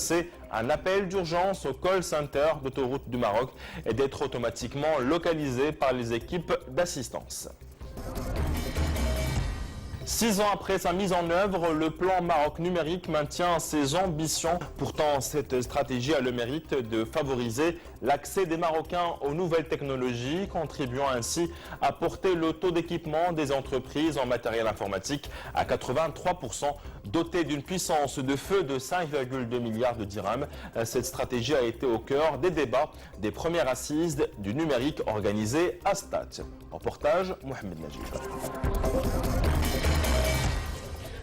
lancer un appel d'urgence au call center d'autoroute du Maroc et d'être automatiquement localisé par les équipes d'assistance. 6 ans après sa mise en œuvre, le plan Maroc numérique maintient ses ambitions. Pourtant, cette stratégie a le mérite de favoriser l'accès des Marocains aux nouvelles technologies, contribuant ainsi à porter le taux d'équipement des entreprises en matériel informatique à 83%, doté d'une puissance de feu de 5,2 milliards de dirhams. Cette stratégie a été au cœur des débats des premières assises du numérique organisées à Stade. Reportage, Mohamed Najib.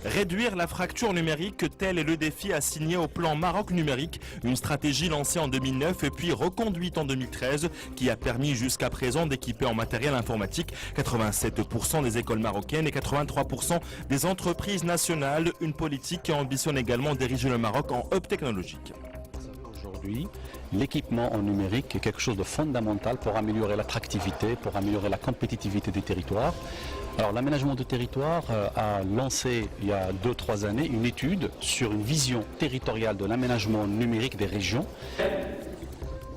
Réduire la fracture numérique, tel est le défi assigné au plan Maroc numérique, une stratégie lancée en 2009 et puis reconduite en 2013 qui a permis jusqu'à présent d'équiper en matériel informatique 87% des écoles marocaines et 83% des entreprises nationales, une politique qui ambitionne également d'ériger le Maroc en hub technologique. Aujourd'hui, l'équipement en numérique est quelque chose de fondamental pour améliorer l'attractivité, pour améliorer la compétitivité des territoires. Alors l'aménagement du territoire a lancé il y a 2-3 années une étude sur une vision territoriale de l'aménagement numérique des régions.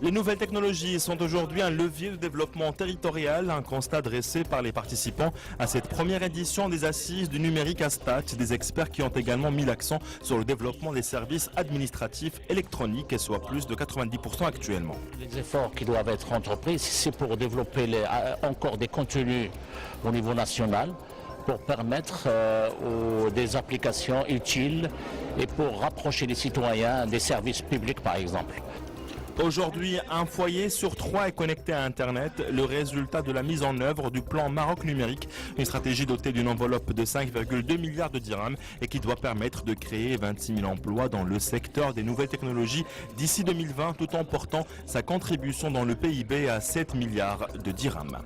Les nouvelles technologies sont aujourd'hui un levier de développement territorial, un constat dressé par les participants à cette première édition des Assises du numérique à Stade, des experts qui ont également mis l'accent sur le développement des services administratifs électroniques, et soit plus de 90% actuellement. Les efforts qui doivent être entrepris, c'est pour développer encore des contenus au niveau national, pour permettre des applications utiles et pour rapprocher les citoyens des services publics par exemple. Aujourd'hui, un foyer sur 3 est connecté à Internet, le résultat de la mise en œuvre du plan Maroc numérique, une stratégie dotée d'une enveloppe de 5,2 milliards de dirhams et qui doit permettre de créer 26 000 emplois dans le secteur des nouvelles technologies d'ici 2020, tout en portant sa contribution dans le PIB à 7 milliards de dirhams.